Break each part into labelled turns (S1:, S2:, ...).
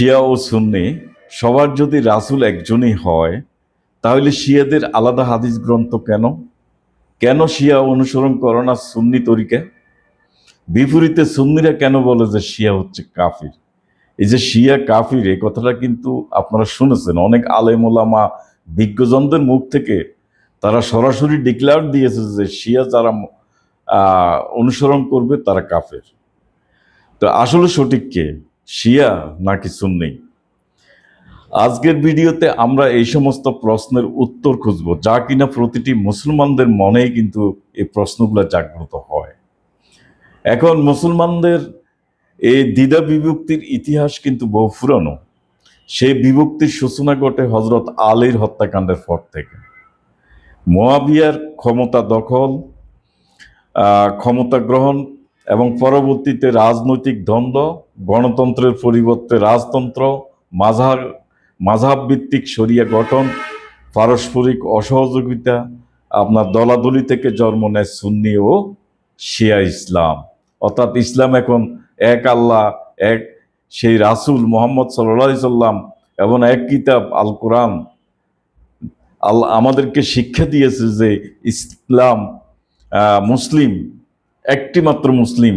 S1: শিয়া ও সুন্নি সবার যদি রাসূল একজনই হয়, তাহলে শিয়াদের আলাদা হাদিস গ্রন্থ কেন? কেন শিয়া অনুসরণ করে না সুন্নি তরিকা? বিপরীতে সুন্নিরা কেন বলে যে শিয়া হচ্ছে কাফির? এই যে শিয়া কাফির, এই কথাটা কিন্তু আপনারা শুনেছেন অনেক আলেম ওলামা বিজ্ঞজনদের মুখ থেকে। তারা সরাসরি ডিক্লেয়ার দিয়েছে যে শিয়া যারা অনুসরণ করবে তারা কাফের। তো আসলে সঠিক কে, শিয়া নাকি সুন্নি? আজকের ভিডিওতে আমরা এই সমস্ত প্রশ্নের উত্তর খুঁজব, যা কিনা প্রতিটি মুসলমানদের মনেই কিন্তু এই প্রশ্নগুলো জাগ্রত হয়। এখন মুসলমানদের এই দ্বিধা বিভক্তির ইতিহাস কিন্তু বহু পুরানো। সেই বিভক্তির সূচনা ঘটে হযরত আলীর হত্যাকাণ্ডের পর থেকে। মুয়াবিয়ার ক্ষমতা দখল, ক্ষমতা গ্রহণ এবং পরবর্তীতে রাজনৈতিক দ্বন্দ্ব, গণতন্ত্রের পরিবর্তে রাজতন্ত্র, মাযহাব ভিত্তিক শরিয়া গঠন, পারস্পরিক অসহযোগিতা, আপনার দলাদলি থেকে জন্ম নেয় সুন্নি ও শিয়া ইসলাম। অর্থাৎ ইসলাম এখন এক আল্লাহ, এক সেই রাসূল মুহাম্মদ সাল্লাল্লাহু আলাইহি সাল্লাম এবং এক কিতাব আল কোরআন। আল্লাহ আমাদেরকে শিক্ষা দিয়েছে যে ইসলাম, মুসলিম, একটি মাত্র মুসলিম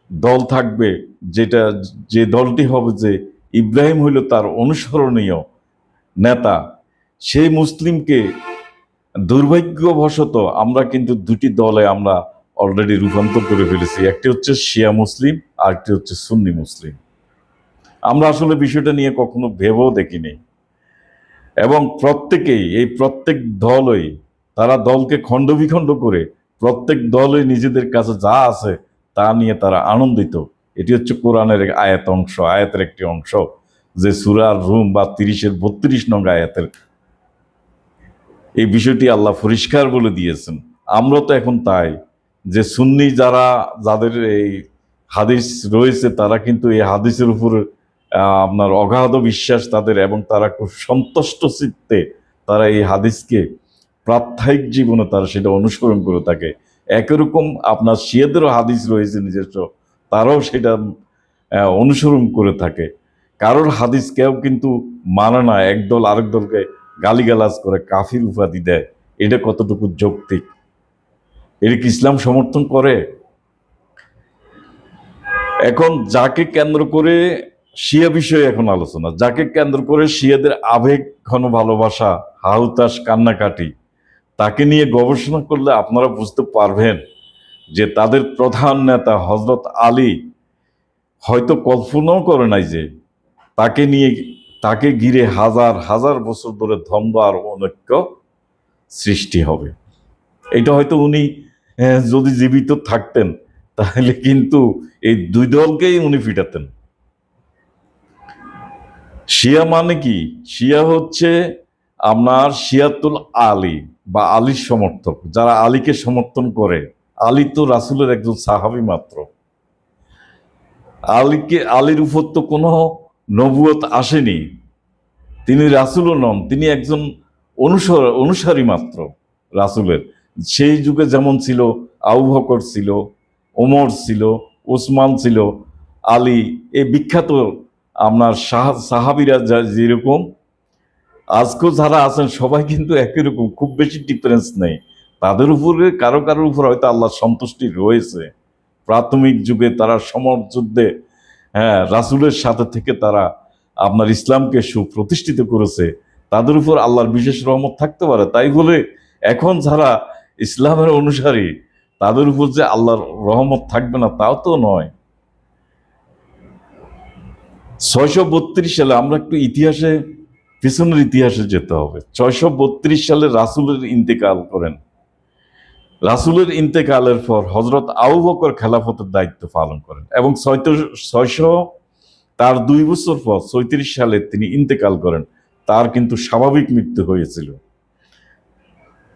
S1: দল থাকবে, যেটা যে দলটি হবে যে ইব্রাহিম হইল তার অনুসরণীয় নেতা। সেই মুসলিমকে দুর্ভাগ্যবশত আমরা কিন্তু দুটি দলে আমরা অলরেডি রূপান্তর করে ফেলেছি। একটি হচ্ছে শিয়া মুসলিম, আর একটি হচ্ছে সুন্নি মুসলিম। আমরা আসলে বিষয়টা নিয়ে কখনো ভেবেও দেখিনি। এবং প্রত্যেক দলই তারা দলকে খণ্ড বিখণ্ড করে প্রত্যেক দলই নিজেদের কাছে যা আছে তা নিয়ে তারা আনন্দিত। এটি হচ্ছে কোরআনের আয়াতের একটি অংশ, যে সূরা রুম বা 30-32 নং আয়াতের এই বিষয়টি আল্লাহ পরিষ্কার বলে দিয়েছেন। আমরা তো এখন তাই, যে সুন্নি যাদের এই হাদিস রয়েছে, তারা কিন্তু এই হাদিসের উপর আপনার অগাধ বিশ্বাস তাদের, এবং তারা খুব সন্তুষ্ট চিত্তে তারা এই হাদিসকে প্রাত্যহিক জীবনে তারা সেটা অনুসরণ করে থাকে। একই রকম আপনার শিয়াদেরও হাদিস রয়েছে নিজস্ব, তারাও সেটা অনুসরণ করে থাকে। কারোর হাদিস কেউ কিন্তু মানে না, একদল আরেক দলকে গালিগালাজ করে কাফির উপাধি দেয়। এটা কতটুকু যৌক্তিক? এটা কি ইসলাম সমর্থন করে? এখন যাকে কেন্দ্র করে শিয়া বিষয়ে এখন আলোচনা, যাকে কেন্দ্র করে শিয়াদের আবেগ ঘন ভালোবাসা, হাহুতাশ, কান্নাকাটি, তাকে নিয়ে গবেষণা করলে আপনারা বুঝতে পারবেন যে তাদের প্রধান নেতা হযরত আলী হয়তো কল্পনাও করে নাই যে তাকে ঘিরে হাজার হাজার বছর ধরে দ্বন্দ্ব আর অনৈক্য সৃষ্টি হবে। এটা হয়তো উনি যদি জীবিত থাকতেন তাহলে কিন্তু এই দুই দলকেই উনি ফিটাতেন। শিয়া মানে কি? শিয়া হচ্ছে আপনার শিয়াতুল আলী বা আলীর সমর্থক, যারা আলীকে সমর্থন করে। আলী তো রাসূলের একজন সাহাবী মাত্র। আলীর উপর তো কোনো নবুয়ত আসেনি, তিনি রাসূলও নন, তিনি একজন অনুসারী মাত্র রাসূলের। সেই যুগে যেমন ছিল আবু বকর ছিল, ওমর ছিল, ওসমান ছিল, আলী, এই বিখ্যাত আপনার সাহাবীরা যেরকম, আজকেও যারা আছেন সবাই কিন্তু একই রকম, খুব বেশি ডিফারেন্স নেই। তাদের উপরে কারোর উপর হয়তো আল্লাহর সন্তুষ্টি রয়েছে। প্রাথমিক যুগে তারা সমর যুদ্ধে রাসূলের সাথে থেকে তারা আপনার ইসলামকে সুপ্রতিষ্ঠিত করেছে। তাদের উপর আল্লাহর বিশেষ রহমত থাকতে পারে। তাই বলে এখন যারা ইসলামের অনুসারী তাদের উপর যে আল্লাহর রহমত থাকবে না, তাও তো নয়। 632 সালে, আমরা একটু পিছনের ইতিহাসে যেতে হবে। 632 সালে রাসূলের ইন্তেকাল করেন। রাসূলের ইন্তেকালের পর হযরত আবু বকর খেলাফতের দায়িত্ব পালন করেন এবং 600 তার 2 বছর পর 36 সালে তিনি ইন্তেকাল করেন। তার কিন্তু স্বাভাবিক মৃত্যু হয়েছিল।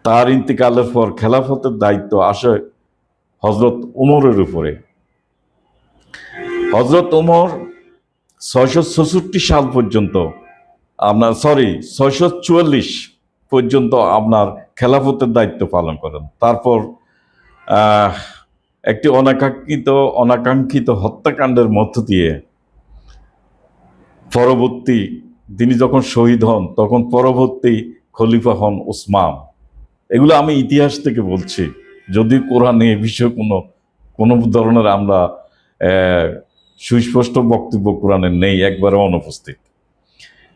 S1: তার ইন্তেকালের পর খেলাফতের দায়িত্ব আসে হযরত উমরের উপরে। হযরত উমর 666 সাল পর্যন্ত 644 পর্যন্ত আপনার খেলাফতের দায়িত্ব পালন করেন। তারপর আহ, একটি অনাকাঙ্ক্ষিত হত্যাকাণ্ডের মধ্য দিয়ে পরবর্তী তিনি যখন শহীদ হন তখন পরবর্তী খলিফা হন ওসমান। এগুলো আমি ইতিহাস থেকে বলছি, যদি কোরআনে এ বিষয়ে কোনো কোনো ধরনের আমরা আহ, সুস্পষ্ট বক্তব্য কোরআনে নেই, একবারে অনুপস্থিত।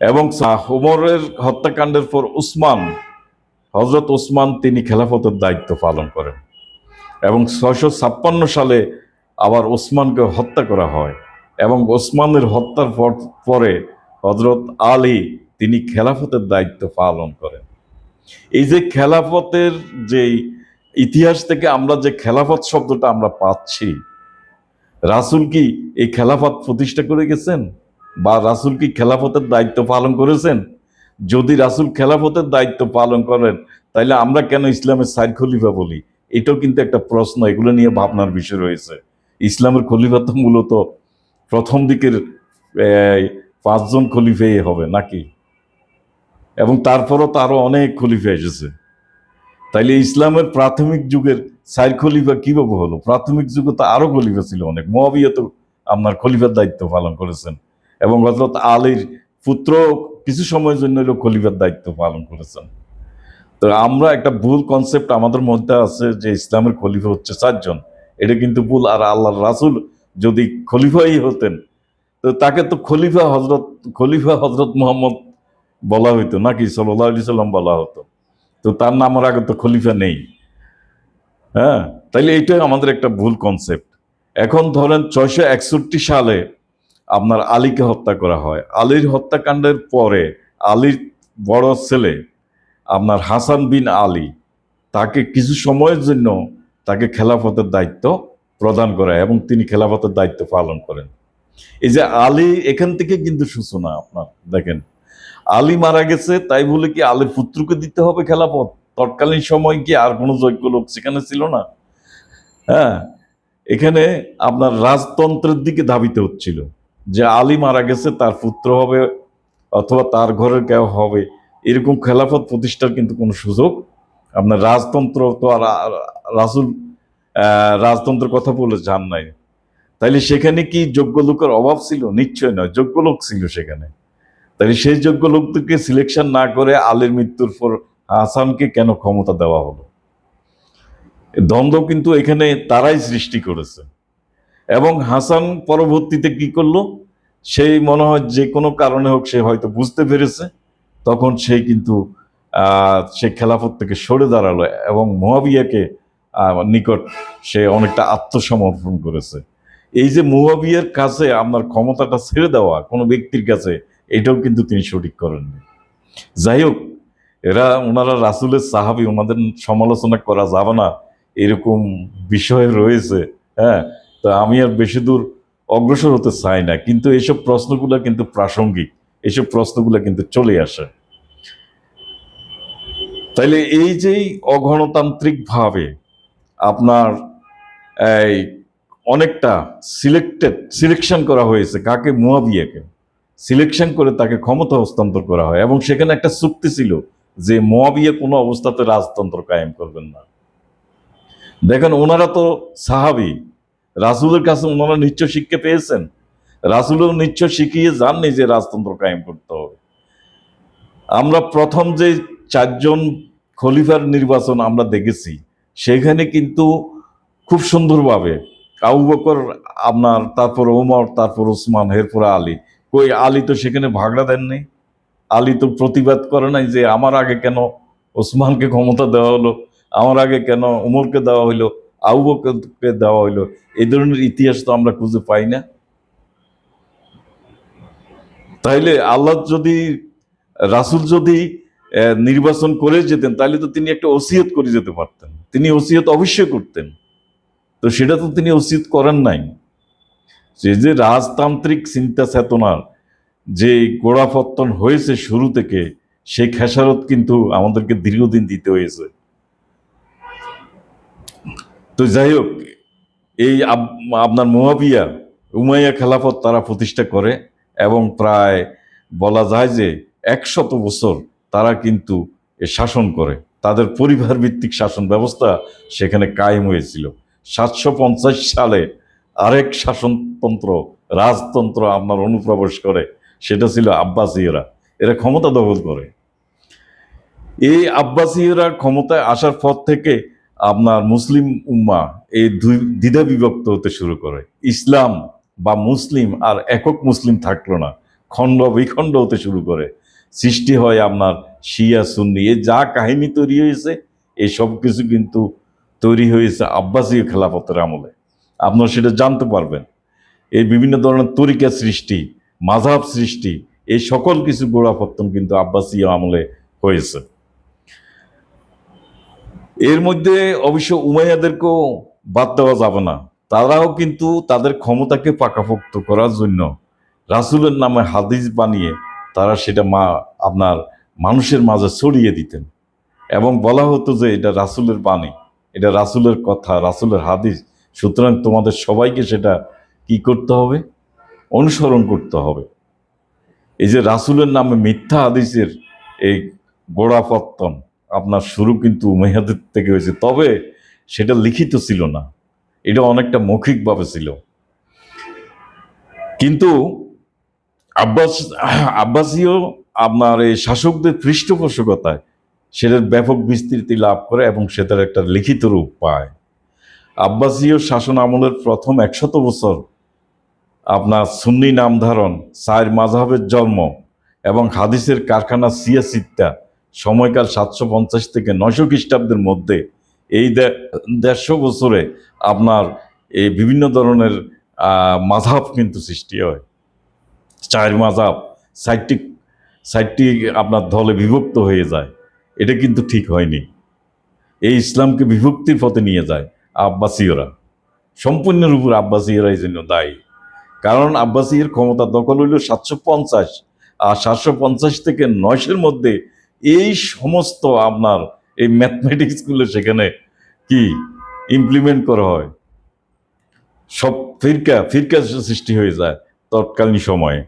S1: এবং ওমরের হত্যাকাণ্ডের পর হজরত ওসমান তিনি খেলাফতের দায়িত্ব পালন করেন এবং 656 সালে আবার ওসমানকে হত্যা করা হয় এবং ওসমানের হত্যার পরে হজরত আলী তিনি খেলাফতের দায়িত্ব পালন করেন। এই যে খেলাফতের যে ইতিহাস থেকে আমরা যে খেলাফত শব্দটা আমরা পাচ্ছি, রাসূল কি এই খেলাফত প্রতিষ্ঠা করে গেছেন বা রাসূল কি খেলাফতের দায়িত্ব পালন করেছেন? যদি রাসূল খেলাফতের দায়িত্ব পালন করেন তাহলে আমরা কেন ইসলামের 4 খলিফা বলি? এটাও কিন্তু একটা প্রশ্ন, এগুলো নিয়ে ভাবনার বিষয় রয়েছে। ইসলামের খলিফা তো মূলত প্রথম দিকের 5 জন খলিফাই হবে নাকি? এবং তারপরও তো আরো অনেক খলিফা এসেছে। তাইলে ইসলামের প্রাথমিক যুগের 4 খলিফা কিভাবে হলো? প্রাথমিক যুগে তো আরো খলিফা ছিল অনেক। মুয়াবিয়া তো আপনার খলিফার দায়িত্ব পালন করেছেন এবং হযরত আলীর পুত্র কিছু সময়ের জন্য হলো খলিফার দায়িত্ব পালন করেছেন। তো আমরা একটা ভুল কনসেপ্ট আমাদের মধ্যে আছে যে ইসলামের খলিফা হচ্ছে 4 জন। এটা কিন্তু ভুল। আর আল্লাহর রাসূল যদি খলিফাই হতেন তো তাকে তো খলিফা হযরত মুহাম্মদ বলা হইতো নাকি, সাল্লাল্লাহু আলাইহি সাল্লাম বলা হতো। তো তার নামের আগে তো খলিফা নেই। হ্যাঁ, তাইলে এইটাই আমাদের একটা ভুল কনসেপ্ট। এখন ধরেন 661 সালে আপনার আলীকে হত্যা করা হয়। আলীর হত্যাকাণ্ডের পরে আলীর বড় ছেলে আপনার হাসান বিন আলী তাকে কিছু সময়ের জন্য তাকে খেলাফতের দায়িত্ব প্রদান করা এবং তিনি খেলাফতের দায়িত্ব পালন করেন। এই যে আলী, এখান থেকে কিন্তু সূচনা। আপনার দেখেন, আলী মারা গেছে তাই বলে কি আলীর পুত্রকে দিতে হবে খেলাফত? তৎকালীন সময় কি আর কোনো যোগ্য লোক সেখানে ছিল না? হ্যাঁ, এখানে আপনার রাজতন্ত্রের দিকে ধাবিত হচ্ছিল যে আলী মারা গেছে তার পুত্র হবে অথবা তার ঘরের কেউ হবে, এরকম খেলাফত প্রতিষ্ঠার কিন্তু কোনো সুযোগ আপনার রাজতন্ত্র তো আর রাসূল রাজতন্ত্রের কথা বলে যান নাই। তাইলে সেখানে কি যোগ্য লোকের অভাব ছিল? নিশ্চয় নয়, যোগ্য লোক ছিল সেখানে। তাই সেই যোগ্য লোকদেরকে সিলেকশন না করে আলীর মৃত্যুর পর হাসানকে কেন ক্ষমতা দেওয়া হলো? দ্বন্দ্ব কিন্তু এখানে তারাই সৃষ্টি করেছে। এবং হাসান পরবর্তীতে কি করলো? সেই মনে হয় যে কোনো কারণে হোক সে হয়তো বুঝতে পেরেছে, তখন সে কিন্তু সে খেলাফত থেকে সরে দাঁড়ালো এবং মুয়াবিয়াকে নিকট সে অনেকটা আত্মসমর্পণ করেছে। এই যে মুয়াবিয়ার কাছে আপনার ক্ষমতাটা ছেড়ে দেওয়া কোনো ব্যক্তির কাছে, এটাও কিন্তু তিনি সঠিক করেননি। যাই হোক, ওনারা রাসূলের সাহাবী, ওনাদের সমালোচনা করা যাবে না এরকম বিষয় রয়েছে। হ্যাঁ, তো আমি আর বেশি দূর অগ্রসর হতে চাই না, কিন্তু এইসব প্রশ্নগুলো কিন্তু প্রাসঙ্গিক, এইসব প্রশ্নগুলো কিন্তু চলে আসে। তাইলে এই যে অগণতান্ত্রিক ভাবে আপনার এই অনেকটা সিলেকশন করা হয়েছে কাকে? মুয়াবিয়াকে সিলেকশন করে তাকে ক্ষমতা হস্তান্তর করা হয় এবং সেখানে একটা চুক্তি ছিল যে মুয়াবিয়া কোনো অবস্থাতে রাজতন্ত্র কায়েম করবেন না। দেখেন, ওনারা তো সাহাবী, রাসূলের কাছে ওনারা নিশ্চয় শিক্ষা পেয়েছেন, রাসূলও নিশ্চয় শিখিয়ে যাননি যে রাজতন্ত্র কায়েম করতে হবে। আমরা প্রথম যে 4 জন খলিফার নির্বাচন আমরা দেখেছি সেখানে কিন্তু খুব সুন্দরভাবে আবু বকর আপনার, তারপর ওমর, তারপর ওসমান, এরপর আলী। কই আলী তো সেখানে ভাগড়া দেননি। আলী তো প্রতিবাদ করে নাই যে আমার আগে কেন ওসমানকে ক্ষমতা দেওয়া হলো, আমার আগে কেন উমরকে দেওয়া হইলো, আবু বকরকে দেওয়া হইলো। এই ধরনের ইতিহাস তো আমরা খুঁজে পাই না। তাইলে আল্লাহ যদি, রাসূল যদি নির্বাচন করে যেতেন তাহলে তো তিনি একটা ওসিয়ত করে যেতে পারতেন, তিনি ওসিয়ত অবশ্যই করতেন। তো সেটা তো তিনি ওসিয়ত করেন নাই। যে রাজতান্ত্রিক চিন্তা চেতনার যে গোড়াপত্তন হয়েছে শুরু থেকে, সেই খেসারত কিন্তু আমাদেরকে দীর্ঘদিন দিতে হয়েছে। তো যাই হোক, এই আপনার মুয়াবিয়া উমাইয়া খেলাফত তারা প্রতিষ্ঠা করে এবং প্রায় বলা যায় যে 100 বছর তারা কিন্তু শাসন করে। তাদের পরিবার ভিত্তিক শাসন ব্যবস্থা সেখানে কায়েম হয়েছিল। 750 সালে আরেক শাসনতন্ত্র, রাজতন্ত্র আপনার অনুপ্রবেশ করে সেটা ছিল আব্বাসীয়রা। এরা ক্ষমতা দখল করে। এই আব্বাসীয়রা ক্ষমতায় আসার পর থেকে আপনার মুসলিম উম্মা এই দুই দ্বিধা বিভক্ত হতে শুরু করে। ইসলাম বা মুসলিম আর একক মুসলিম থাকলো না, খণ্ড বিখণ্ড হতে শুরু করে। সৃষ্টি হয় আপনার শিয়া সুন্নি। এই যা কাহিনী তৈরি হয়েছে, এই সব কিছু কিন্তু তৈরি হয়েছে আব্বাসীয় খেলাফতের আমলে। আপনারা সেটা জানতে পারবেন। এই বিভিন্ন ধরনের তরিকা সৃষ্টি, মাযহাব সৃষ্টি, এই সকল কিছু গোড়াপত্তন কিন্তু আব্বাসীয় আমলে হয়েছে। এর মধ্যে অবশ্য উমাইয়াদেরকেও বাদ দেওয়া যাবে না। তারাও কিন্তু তাদের ক্ষমতাকে পাকাপোক্ত করার জন্য রাসূলের নামে হাদিস বানিয়ে তারা সেটা আপনার মানুষের মাঝে ছড়িয়ে দিতেন এবং বলা হতো যে এটা রাসূলের বাণী, এটা রাসূলের কথা, রাসূলের হাদিস। সুতরাং তোমাদের সবাইকে সেটা কি করতে হবে? অনুসরণ করতে হবে। এই যে রাসূলের নামে মিথ্যা হাদিসের এই গোড়াপত্তন আপনার শুরু কিন্তু উমাইয়াদের থেকে হয়েছে। তবে সেটা লিখিত ছিল না, এটা অনেকটা মৌখিকভাবে ছিল। কিন্তু আব্বাস আব্বাসীয় আপনার এই শাসকদের পৃষ্ঠপোষকতায় সেটার ব্যাপক বিস্তৃতি লাভ করে এবং সেটার একটা লিখিত রূপ পায়। আব্বাসীয় শাসন আমলের প্রথম 100 বছর আপনার সুন্নি নামধারণ, চার মাযহাবের জন্ম এবং হাদিসের কারখানা সিয়াসিত্তা, সময়কাল 750 থেকে 900 খ্রিস্টাব্দের মধ্যে। এই 150 বছরে আপনার এই বিভিন্ন ধরনের মাযহাব কিন্তু সৃষ্টি হয়। চার মাযহাব, ষাটটি ষাটটি আপনার দলে বিভক্ত হয়ে যায়। এটা কিন্তু ঠিক হয়নি। এই ইসলামকে বিভক্তির পথে নিয়ে যায় আব্বাসীয়রা। সম্পূর্ণের উপর আব্বাসীয়রা এই জন্য দায়ী। কারণ আব্বাসীর ক্ষমতা দখল হইল 750, আর 750 থেকে 900-এর মধ্যে এই সমস্ত আপনার এই ম্যাথমেটিক্সগুলো সেখানে কি ইমপ্লিমেন্ট করা হয়। সব ফিরকা সৃষ্টি হয়ে যায় তৎকালীন সময়ে।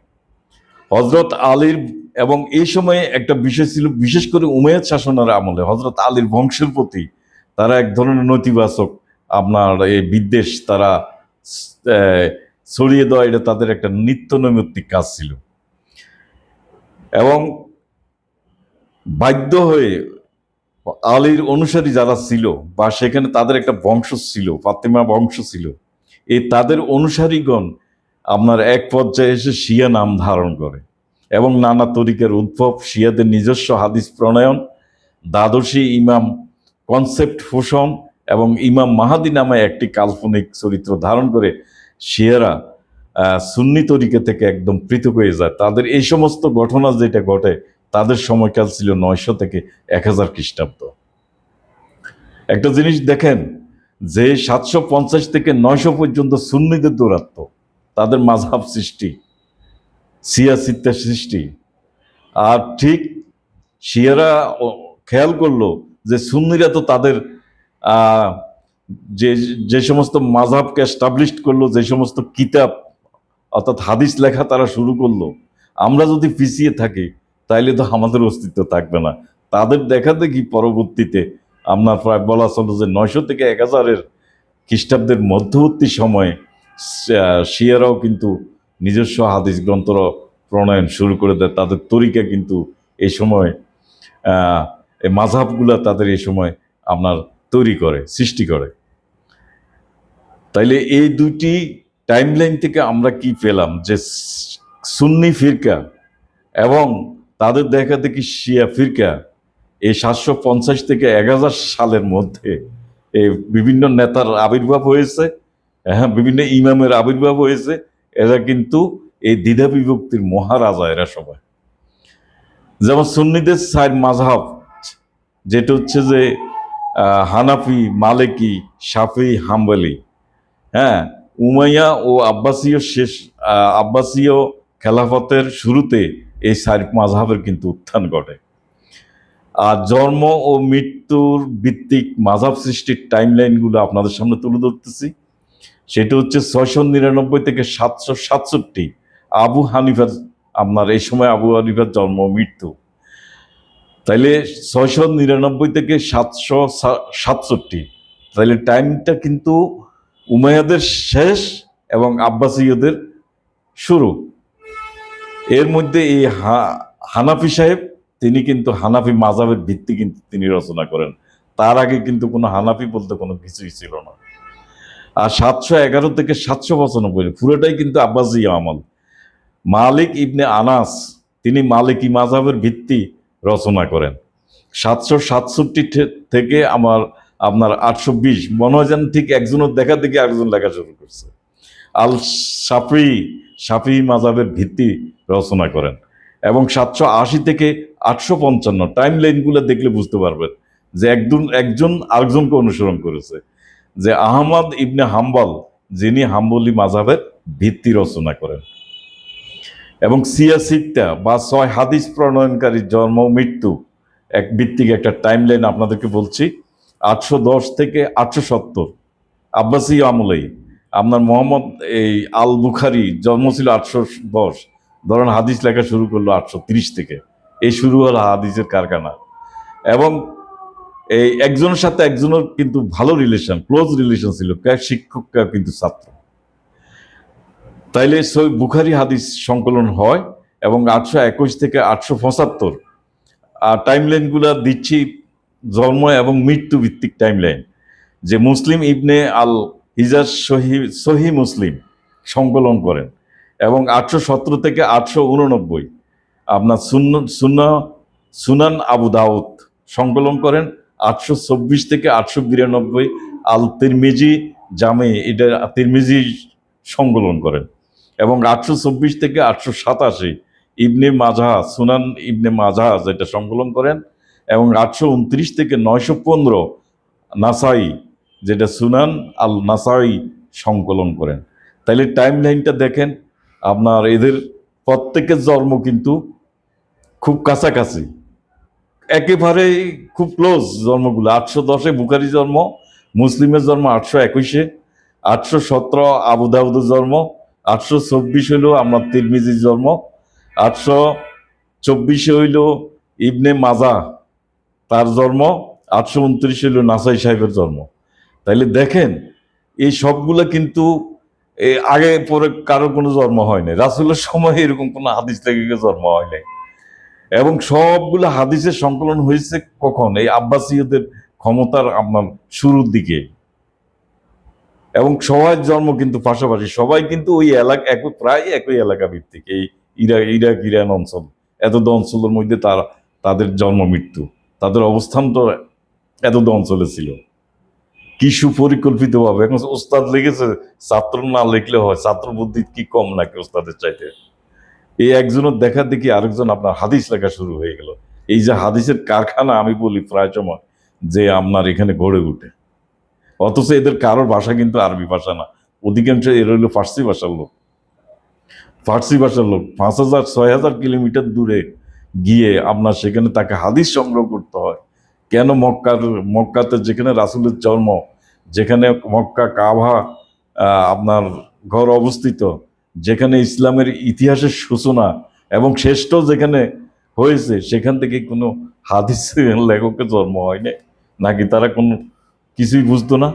S1: হযরত আলীর এবং এই সময়ে একটা বিষয় ছিল, বিশেষ করে উমাইয়াদ শাসনের আমলে হযরত আলীর বংশের প্রতি তারা এক ধরনের নেতিবাচক আপনার এই বিদ্বেষ তারা আহ, ছড়িয়ে দেওয়া, এটা তাদের একটা নিত্য নৈমিত্তিক কাজ ছিল। এবং বাধ্য হয়ে আলীর অনুসারী যারা ছিল বা সেখানে তাদের একটা বংশ ছিল, ফাতেমা বংশ ছিল, এই তাদের অনুসারীগণ আপনার এক পর্যায়ে এসে শিয়া নাম ধারণ করে এবং নানা তরিকার উদ্ভব, শিয়াদের নিজস্ব হাদিস প্রণয়ন, দ্বাদশী ইমাম কনসেপ্ট পোষণ এবং ইমাম মাহাদি নামে একটি কাল্পনিক চরিত্র ধারণ করে শিয়ারা সুন্নি তরিকা থেকে একদম পৃথক হয়ে যায়। তাদের এই সমস্ত ঘটনা যেটা ঘটে, তাদের সময়কাল ছিল 900 থেকে 1000 খ্রিস্টাব্দ। একটা জিনিস দেখেন যে 750 থেকে 900 পর্যন্ত সুন্নিদের দৌরাত্ম্য, তাদের মাযহাব সৃষ্টি, সিয়াসিত্তা সৃষ্টি। আর ঠিক শিয়ারা খেয়াল করলো যে সুন্নিরা তো তাদের আহ, যে যে সমস্ত মাযহাবকে এস্টাবলিশড করলো, যে সমস্ত কিতাব অর্থাৎ হাদিস লেখা তারা শুরু করলো, আমরা যদি পিছিয়ে থাকি তাইলে তো আমাদের অস্তিত্ব থাকবে না। তাদের দেখা দেখি পরবর্তীতে আপনার প্রায় বলা চলো যে 900 থেকে 1000-এর খ্রিস্টাব্দের মধ্যবর্তী সময়ে শিয়ারাও কিন্তু নিজস্ব হাদিস গ্রন্থ প্রণয়ন শুরু করে দেয়। তাদের তরিকা কিন্তু এই সময় এই মাযহাবগুলা তাদের এই সময় আপনার তৈরি করে, সৃষ্টি করে। তাইলে এই দুইটি টাইমলাইন থেকে আমরা কি পেলাম যে সুন্নি ফিরকা এবং তাদের দেখা দেখি শিয়া ফিরকা এই 750 থেকে 1000 সালের মধ্যে এই বিভিন্ন নেতার আবির্ভাব হয়েছে, হ্যাঁ, বিভিন্ন ইমামের আবির্ভাব হয়েছে। এরা কিন্তু এই দ্বিধা বিভক্তির মহারাজা এরা সবাই। যেমন সুন্নিদের 4 মাযহাব, যেটা হচ্ছে যে হানাফি, মালিকি, শাফি, হাম্বলি। হ্যাঁ, উমাইয়া ও আব্বাসীয় খেলাফতের শুরুতে এই 4 মাযহাবের কিন্তু উত্থান ঘটে। আর জন্ম ও মৃত্যুর ভিত্তিক মাযহাব সৃষ্টির টাইমলাইনগুলো আপনাদের সামনে তুলে ধরতেছি। সেটা হচ্ছে 699 থেকে 767 আবু হানিফার, আপনার এই সময় আবু হানিফার জন্ম মৃত্যু। তাইলে 699 থেকে 767, তাইলে টাইমটা কিন্তু উমাইয়াদের শেষ এবং আব্বাসীয়দের শুরু। এর মধ্যে এই হানাফি সাহেব, তিনি কিন্তু হানাফি মাযহাবের ভিত্তি কিন্তু তিনি রচনা করেন। তার আগে কিন্তু কোনো হানাফি বলতে কোনো কিছুই ছিল না। আর 711 থেকে 795 পুরোটাই কিন্তু আব্বাসী আমল। মালিক ইবনে আনাস, তিনি মালিকি মাযহাবের ভিত্তি রচনা করেন। 767 থেকে আপনার 820, মনে হয় যেন ঠিক একজনের দেখা দেখে আরেকজন লেখা শুরু করছে। আল শাফি, শাফি মাযহাবের ভিত্তি রচনা করেন। এবং 780 থেকে 855, টাইম লাইনগুলো দেখলে বুঝতে পারবেন যে একজন একজন আরেকজনকে অনুসরণ করেছে। যে আহমদ ইবনে হাম্বল, যিনি হাম্বলি মাযহাবের ভিত্তি রচনা করেন। এবং সিয়াসিত্তা বা 6 হাদিস প্রণয়নকারীর জন্ম মৃত্যু এক ভিত্তিক একটা টাইম লাইন আপনাদেরকে বলছি। 810 থেকে 870, আব্বাসী আমলেই। আপনার মোহাম্মদ এই আল বুখারি জন্ম ছিল 810, ধরেন হাদিস লেখা শুরু করলো 830 থেকে। এই শুরু হলো হাদিসের কারখানা। এবং এই একজনের সাথে একজনের কিন্তু ভালো রিলেশন, ক্লোজ রিলেশন ছিল, শিক্ষক কিন্তু ছাত্র। তাইলে বুখারি হাদিস সংকলন হয়। এবং 821 থেকে 875, আর টাইম লাইনগুলো দিচ্ছি জন্ম এবং মৃত্যু ভিত্তিক টাইম লাইন। যে মুসলিম ইবনে আল হিজাজ সহি মুসলিম সংকলন করেন। এবং 817 থেকে 889 আপনার সুনান আবু দাউদ সংকলন করেন। 824 থেকে 892 আল তিরমিজি জামে, এটা তিরমিজি সংকলন করেন। এবং 824 থেকে 887 ইবনে মাজাহ, সুনান ইবনে মাজাহ যেটা সংকলন করেন। এবং 829 থেকে 915 নাসাই, যেটা সুনান আল নাসাই সংকলন করেন। তাইলে টাইম লাইনটা দেখেন, আপনার এদের প্রত্যেকের জন্ম কিন্তু খুব কাছাকাছি, একেবারেই খুব ক্লোজ জন্মগুলো। 810-এ বুখারি জন্ম, মুসলিমের জন্ম 821-এ, 817 আবু দাউদের জন্ম, 824 হইল আমার তিরমিজির জন্ম, 824 হইল ইবনে মাজা তার জন্ম, 829 হইল নাসাই সাহেবের জন্ম। তাইলে দেখেন এই সবগুলো কিন্তু আগে পরে কারো কোনো জন্ম হয় নাই। রাসূলের সময় এরকম কোনো হাদিস লেখকের জন্ম হয় নাই। এবং সবগুলো হাদিসের সংকলন হয়েছে কখন? এই আব্বাসীয়দের ক্ষমতার আপনার শুরুর দিকে। এবং সবার জন্ম কিন্তু পাশাপাশি, সবাই কিন্তু ওই এলাকা প্রায় একই এলাকা ভিত্তিক। এই ইরাক ইরান অঞ্চল, এতদ অঞ্চলের মধ্যে তাদের জন্ম মৃত্যু, তাদের অবস্থান তো এতদ অঞ্চলে ছিল। কি সুপরিকল্পিত ভাবে। এখন ওস্তাদ লিখেছে, ছাত্র না লিখলে হয়? ছাত্র বুদ্ধি কি কম নাকি ওস্তাদের চাইতে? এই একজনের দেখা দেখি আরেকজন আপনার হাদিস লেখা শুরু হয়ে গেল। এই যে হাদিসের কারখানা আমি বলি প্রায় সময় যে আপনার এখানে গড়ে উঠে। অথচ এদের কারোর ভাষা কিন্তু আরবি ভাষা না, অধিকাংশ এর হইল ফার্সি ভাষার লোক। ফার্সি ভাষার লোক 5,000-6,000 কিলোমিটার দূরে গিয়ে আপনার সেখানে তাকে হাদিস সংগ্রহ করতে হয়। কেন? মক্কাতে যেখানে রাসূলের জন্ম, যেখানে মক্কা কাবা আপনার ঘর অবস্থিত, যেখানে ইসলামের ইতিহাসের সূচনা এবং শ্রেষ্ঠ যেখানে হয়েছে, সেখান থেকে কোনো হাদিস লেখকের জন্ম হয়নি নাকি? তারা কোনো কিছুই বুঝতো না?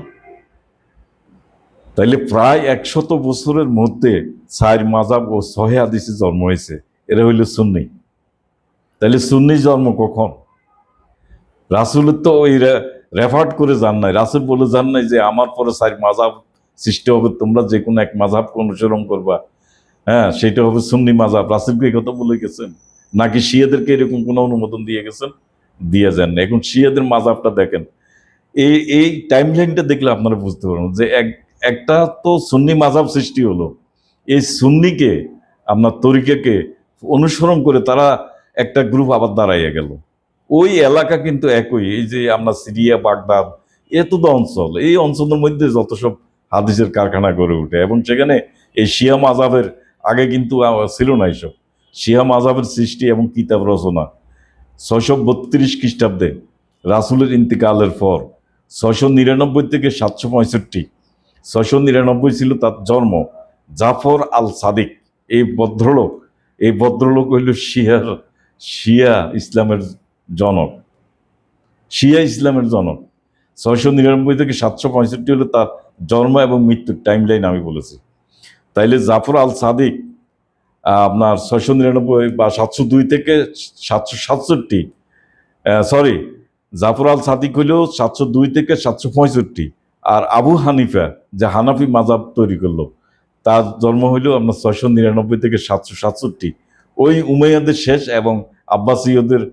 S1: তাইলে প্রায় 100 বছরের মধ্যে 4 মাযহাব ও 6 হাদিসে জন্ম হয়েছে। এরা হইল সুন্নি। তাইলে সুন্নি জন্ম কখন? রাসূলের তো ওই রেফার্ড করে যান নাই। রাসূল বলে যান নাই যে আমার পরে 4 মাযহাব সৃষ্টি হবে, তোমরা যে কোনো এক মাযহাবকে অনুসরণ করবা, হ্যাঁ সেটা হবে সুন্নি মাযহাব। রাসূল কি এই কথা বলে গেছেন? নাকি শিয়াদেরকে এরকম কোনো অনুমোদন দিয়ে গেছেন? দিয়ে যান না। এখন শিয়াদের মাযহাবটা দেখেন, এই এই টাইম লাইনটা দেখলে আপনারা বুঝতে পারবেন যে একটা তো সুন্নি মাযহাব সৃষ্টি হলো। এই সুন্নিকে আপনার তরিকাকে অনুসরণ করে তারা একটা গ্রুপ আবার দাঁড়াইয়া গেল। ওই এলাকা কিন্তু একই। এই যে আমরা সিরিয়া, বাগদাদ, এত অঞ্চল, এই অঞ্চলের মধ্যে যত সব হাদিসের কারখানা গড়ে ওঠে। এবং সেখানে এই শিয়া মাযহাবের আগে কিন্তু ছিল না এইসব। শিয়া মাযহাবের সৃষ্টি এবং কিতাব রচনা 632 খ্রিস্টাব্দে রাসূলের ইন্তিকালের পর। 699 থেকে 765, 699 ছিল তার জন্ম। জাফর আল সাদিক, এই ভদ্রলোক হইল শিয়া ইসলামের জনক। শিয়া ইসলামের জনক 699 থেকে 765 হলো তার জন্ম এবং মৃত্যুর টাইম লাইন আমি বলেছি। তাইলে জাফর আল সাদিক আপনার 699 বা 702 থেকে 767, সরি, জাফর আল সাদিক হইল 702 থেকে 765, আর আবু হানিফা যে হানাফি মাযহাব তৈরি করলো তার জন্ম হইল আপনার 699 থেকে 767। ওই উমাইয়াদের শেষ এবং আব্বাসীয়দের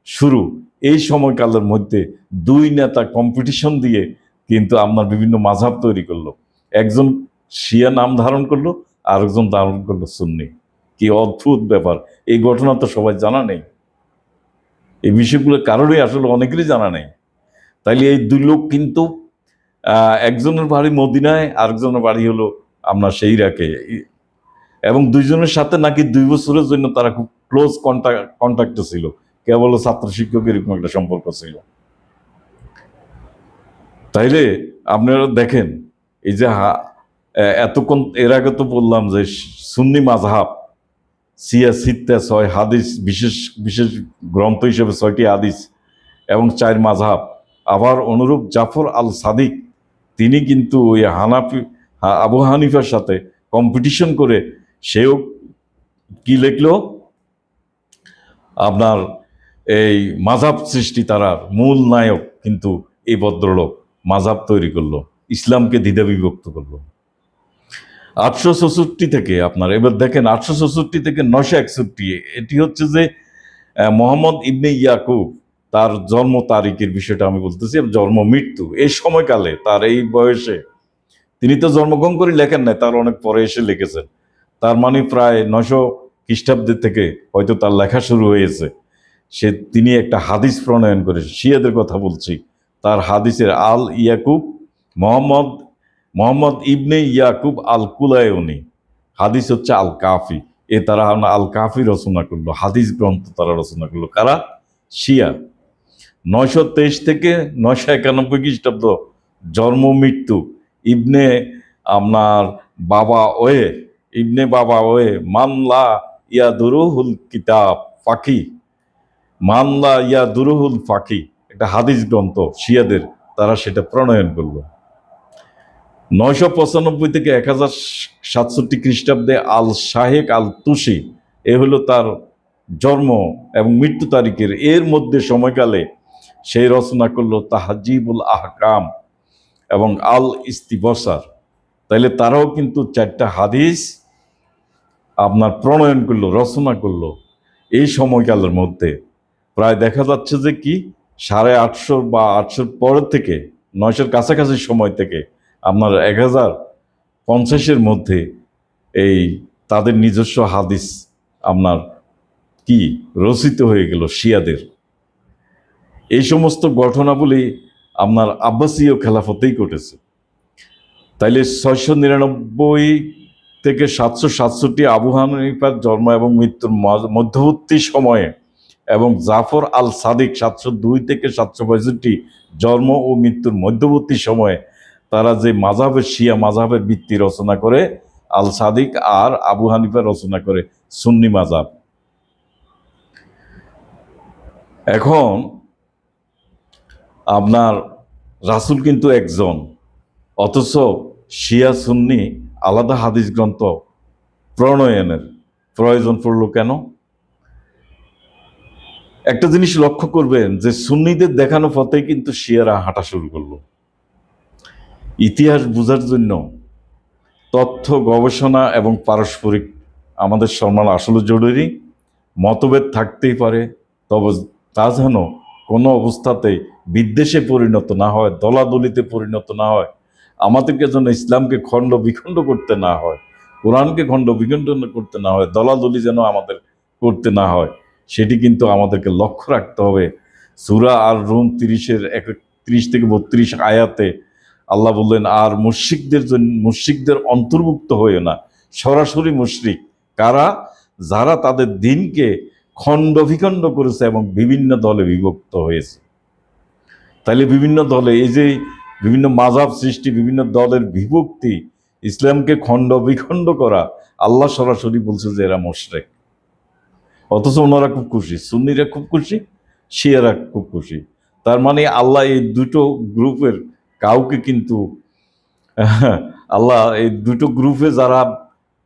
S1: শুরু, এই সময়কালের মধ্যে দুই নেতা কম্পিটিশন দিয়ে কিন্তু আপনার বিভিন্ন মাযহাব তৈরি করলো। একজন শিয়া নাম ধারণ করলো, আর একজন ধারণ করলো সুন্নি। কি অদ্ভুত ব্যাপার! এই ঘটনা তো সবাই জানা নেই, এই বিষয়গুলো কারোরই আসলে অনেকেরই জানা নেই। তাইলে এই দুই লোক কিন্তু একজনের বাড়ি মদিনায়, আরেকজনের বাড়ি হলো আপনার সেই ইরাকে, এবং দুইজনের সাথে নাকি 2 বছরের জন্য তারা খুব ক্লোজ কন্ট্যাক্টে ছিল, কেবল ছাত্র শিক্ষক এরকম একটা সম্পর্ক ছিল। তাইলে আপনারা দেখেন, এই যে এতক্ষণ এর আগে তো বললাম যে সুন্নি মাযহাব, সিয়া সিত্তা 6 হাদিস, বিশেষ বিশেষ গ্রন্থ হিসেবে 6টি হাদিস এবং 4 মাযহাব। আবার অনুরূপ জাফর আল সাদিক তিনি কিন্তু ওই আবু হানিফার সাথে কম্পিটিশন করে সেও কি লিখলো, আপনার এই মাযহাব সৃষ্টি, তারার মূল নায়ক কিন্তু এই ভদ্রলোক মাযহাব তৈরি করলো, ইসলামকে দ্বিধা বিভক্ত করলো। 864 থেকে আপনার, এবার দেখেন 864 থেকে 961, এটি হচ্ছে যে মোহাম্মদ ইবনে ইয়াকুব তার জন্ম তারিখের বিষয়টা আমি বলতেছি, জন্ম মৃত্যু এই সময়কালে তার এই বয়সে, তিনি তো জন্মগ্রহণ করে লেখেন নাই, তার অনেক পরে এসে লিখেছেন। তার মানে প্রায় 900 খ্রিস্টাব্দের থেকে হয়তো তার লেখা শুরু হয়েছে। তিনি একটা হাদিস প্রণয়ন করে, শিয়াদের কথা বলছি, তার হাদিসের আল ইয়াকুব মোহাম্মদ মোহাম্মদ ইবনে ইয়াকুব আল কুলায়নি, হাদিস হচ্ছে আল কাফি। তারা আল কাফি রচনা করলো, হাদিস গ্রন্থ তারা রচনা করলো। কারা? শিয়া। 923 থেকে 991 খ্রিস্টাব্দ জন্ম মৃত্যু। ইবনে আপনার বাবা ওয়ে ইবনে বাবা ওয়ে মানলা ইয়া দুরুহুল কিতাব ফাকি, মানলা ইয়া দুরুহুল ফাকি, একটা হাদিস গ্রন্থ শিয়াদের, তারা সেটা প্রণয়ন করলো। 995 থেকে 1067 খ্রিস্টাব্দে আল শাহেক আল তুসি, এ হলো তার জন্ম এবং মৃত্যু তারিখের এর মধ্যে সময়কালে সেই রচনা করলো তাহজিবুল আহকাম এবং আল ইস্তিবসার। তাইলে তারাও কিন্তু 4টা হাদিস আপনার প্রণয়ন করলো, রচনা করলো এই সময়কালের মধ্যে। প্রায় দেখা যাচ্ছে যে কি 850 বা 800 পরের থেকে, 900-র কাছাকাছি সময় থেকে আপনার 1050-এর মধ্যে এই তাদের নিজস্ব হাদিস আপনার কি রচিত হয়ে গেল শিয়াদের। এই সমস্ত ঘটনাবলী আপনার আব্বাসীয় খেলাফতেই ঘটেছে। তাইলে 699 থেকে 767 আবু হানিফার জন্ম এবং মৃত্যুর মধ্যবর্তী সময়ে, এবং জাফর আল সাদিক 702 থেকে 765 জন্ম ও মৃত্যুর মধ্যবর্তী সময়ে তারা যে মাযহাবের শিয়া মাযহাবের ভিত্তি রচনা করে আল সাদিক, আর আবু হানিফা রচনা করে সুন্নি মাযহাব। এখন আপনার রাসূল কিন্তু একজন, অথচ শিয়া সুন্নি আলাদা হাদিস গ্রন্থ প্রণয়নের প্রয়োজন পড়লো কেন? একটা জিনিস লক্ষ্য করবেন যে সুন্নিদের দেখানো পথে কিন্তু শিয়ারা হাঁটা শুরু করলো। ইতিহাস বোঝার জন্য তথ্য গবেষণা এবং পারস্পরিক আমাদের সম্মান আসলে জরুরি। মতভেদ থাকতেই পারে, তবে তা যেন কোনো অবস্থাতেই বিদ্বেষে পরিণত না হয়, দলাদলিতে পরিণত না হয়, আমাদেরকে যেন ইসলামকে খণ্ড বিখণ্ড করতে না হয়, কোরআনকে খণ্ড বিখণ্ড করতে না হয়, দলাদলি যেন আমাদের করতে না হয়, সেটি কিন্তু আমাদেরকে লক্ষ্য রাখতে হবে। সূরা আর রুম 30-এর 31 থেকে 32 আয়াতে আল্লাহ বললেন, আর মুশরিকদের অন্তর্ভুক্ত হয়ে না। সরাসরি মুশরিক কারা? যারা তাদের দিনকে খণ্ড বিখণ্ড করেছে এবং বিভিন্ন দলে বিভক্ত হয়েছে। তাইলে বিভিন্ন দলে, এই যে বিভিন্ন মাযহাব সৃষ্টি, বিভিন্ন দলের বিভক্তি, ইসলামকে খণ্ড বিখণ্ড করা, আল্লাহ সরাসরি বলছে যে এরা মুশরিক। অথচ ওনারা খুব খুশি, সুন্নিরা খুব খুশি, শিয়ারা খুব খুশি। তার মানে আল্লাহ এই দুটো গ্রুপের কাউকে কিন্তু আল্লাহ এই দুটো গ্রুপে যারা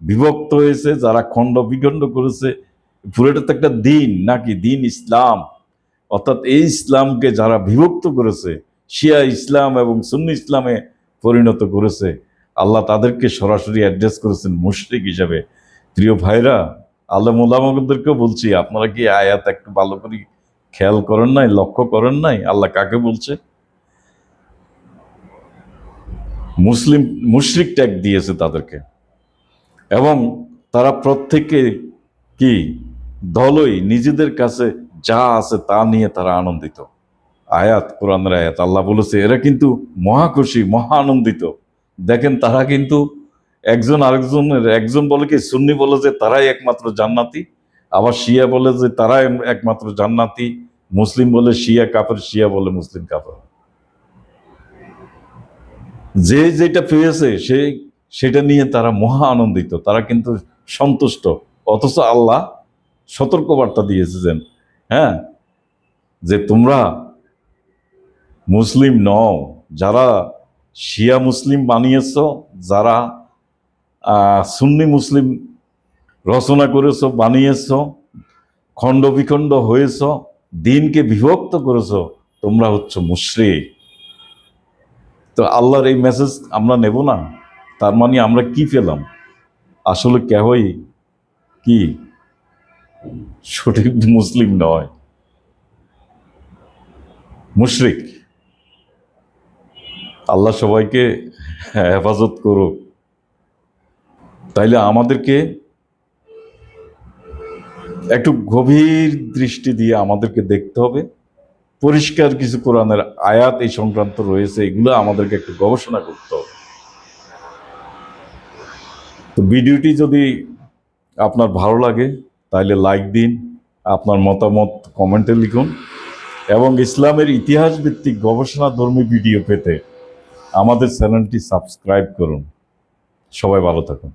S1: বিভক্ত হয়েছে, যারা খণ্ড বিখণ্ড করেছে, পুরোটা তো একটা দিন নাকি? দিন ইসলাম, অর্থাৎ এই ইসলামকে যারা বিভক্ত করেছে, শিয়া ইসলাম এবং সুন্নি ইসলামে পরিণত করেছে, আল্লাহ তাদেরকে সরাসরি অ্যাড্রেস করেছেন মুশরিক হিসাবে। প্রিয় ভাইরা, আলেম ওলামাদেরকেও বলছি, আপনারা কি আয়াত একটু ভালো করে খেয়াল করেন নাই, লক্ষ্য করেন নাই আল্লাহ কাকে বলছে? মুসলিম, মুশরিক ট্যাগ দিয়েছে তাদেরকে। এবং তারা প্রত্যেকে কি দলই নিজেদের কাছে যা আছে তা নিয়ে তারা আনন্দিত। আয়াত, কোরআনের আয়াত, আল্লাহ বলেছে এরা কিন্তু মহা খুশি, মহা আনন্দিত। দেখেন তারা কিন্তু একজন আরেকজনের, একজন বলে কি সুন্নি বলে যে তারাই একমাত্র জান্নাতি, আবার শিয়া বলে যে তারাই একমাত্র জান্নাতি, মুসলিম বলে শিয়া কাফের, শিয়া বলে মুসলিম কাফের। যে যেটা পেয়েছে সেটা নিয়ে তারা মহা আনন্দিত, তারা কিন্তু সন্তুষ্ট। অথচ আল্লাহ সতর্কবার্তা দিয়েছেন, হ্যাঁ, যে তোমরা মুসলিম নও, যারা শিয়া মুসলিম বানিয়েছ, যারা সুন্নি মুসলিম রচনা করেছ, বানিয়েছ, খণ্ড বিখণ্ড হয়েছ, দিনকে বিভক্ত করেছ, তোমরা হচ্ছে মুশরিক। তো আল্লাহর এই মেসেজ আমরা নেব না? তার মানে আমরা কি পেলাম? আসলে কেহই কি সঠিক মুসলিম নয়, মুশরিক। আল্লাহ সবাইকে হেফাজত করুক। তাইলে আমাদেরকে একটু গভীর দৃষ্টি দিয়ে আমাদেরকে দেখতে হবে। পরিষ্কার কিছু কোরআনের আয়াত এই সংক্রান্ত রয়েছে, এগুলো আমাদেরকে একটু গবেষণা করতে হবে। তো ভিডিওটি যদি আপনার ভালো লাগে তাহলে লাইক দিন, আপনার মতামত কমেন্টে লিখুন, এবং ইসলামের ইতিহাস ভিত্তিক গবেষণাধর্মী ভিডিও পেতে আমাদের চ্যানেলটি সাবস্ক্রাইব করুন। সবাই ভালো থাকুন।